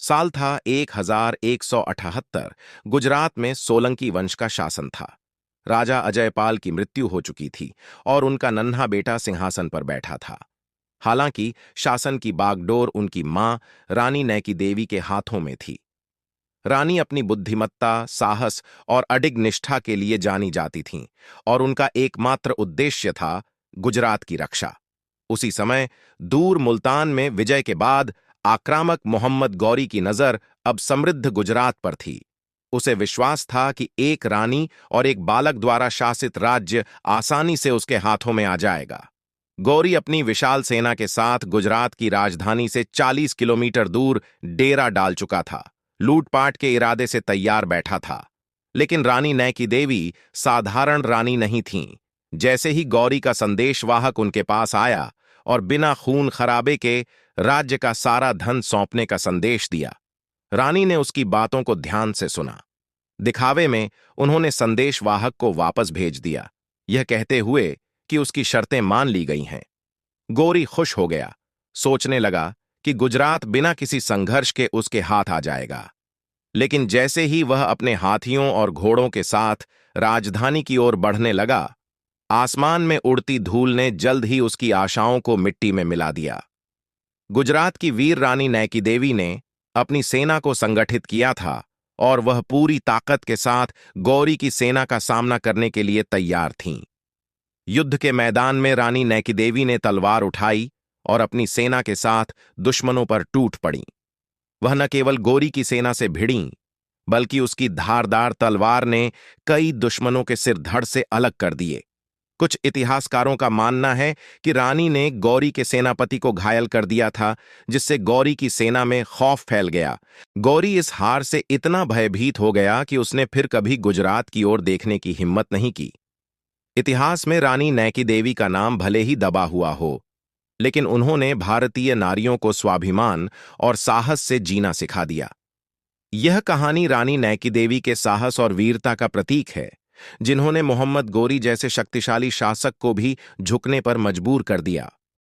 साल था 1178। गुजरात में सोलंकी वंश का शासन था। राजा अजयपाल की मृत्यु हो चुकी थी और उनका नन्हा बेटा सिंहासन पर बैठा था। हालांकि शासन की बागडोर उनकी मां रानी नैकी देवी के हाथों में थी। रानी अपनी बुद्धिमत्ता, साहस और अडिग निष्ठा के लिए जानी जाती थीं और उनका एकमात्र उद्देश्य था गुजरात की रक्षा। उसी समय दूर मुल्तान में विजय के बाद आक्रामक मोहम्मद गौरी की नजर अब समृद्ध गुजरात पर थी। उसे विश्वास था कि एक रानी और एक बालक द्वारा शासित राज्य आसानी से उसके हाथों में आ जाएगा। गौरी अपनी विशाल सेना के साथ गुजरात की राजधानी से 40 किलोमीटर दूर डेरा डाल चुका था। लूटपाट के इरादे से तैयार बैठा था। लेकिन रानी नैकी देवी साधारण रानी नहीं थीं। जैसे ही गौरी का संदेशवाहक उनके पास आया और बिना खून खराबे के राज्य का सारा धन सौंपने का संदेश दिया, रानी ने उसकी बातों को ध्यान से सुना। दिखावे में उन्होंने संदेशवाहक को वापस भेज दिया, यह कहते हुए कि उसकी शर्तें मान ली गई हैं। गौरी खुश हो गया, सोचने लगा कि गुजरात बिना किसी संघर्ष के उसके हाथ आ जाएगा। लेकिन जैसे ही वह अपने हाथियों और घोड़ों के साथ राजधानी की ओर बढ़ने लगा, आसमान में उड़ती धूल ने जल्द ही उसकी आशाओं को मिट्टी में मिला दिया। गुजरात की वीर रानी नैकी देवी ने अपनी सेना को संगठित किया था और वह पूरी ताकत के साथ गौरी की सेना का सामना करने के लिए तैयार थीं। युद्ध के मैदान में रानी नैकी देवी ने तलवार उठाई और अपनी सेना के साथ दुश्मनों पर टूट पड़ी। वह न केवल गौरी की सेना से भिड़ीं, बल्कि उसकी धारदार तलवार ने कई दुश्मनों के सिर धड़ से अलग कर दिए। कुछ इतिहासकारों का मानना है कि रानी ने गौरी के सेनापति को घायल कर दिया था, जिससे गौरी की सेना में खौफ फैल गया। गौरी इस हार से इतना भयभीत हो गया कि उसने फिर कभी गुजरात की ओर देखने की हिम्मत नहीं की। इतिहास में रानी नैकी देवी का नाम भले ही दबा हुआ हो, लेकिन उन्होंने भारतीय नारियों को स्वाभिमान और साहस से जीना सिखा दिया। यह कहानी रानी नैकी देवी के साहस और वीरता का प्रतीक है, जिन्होंने मोहम्मद गौरी जैसे शक्तिशाली शासक को भी झुकने पर मजबूर कर दिया।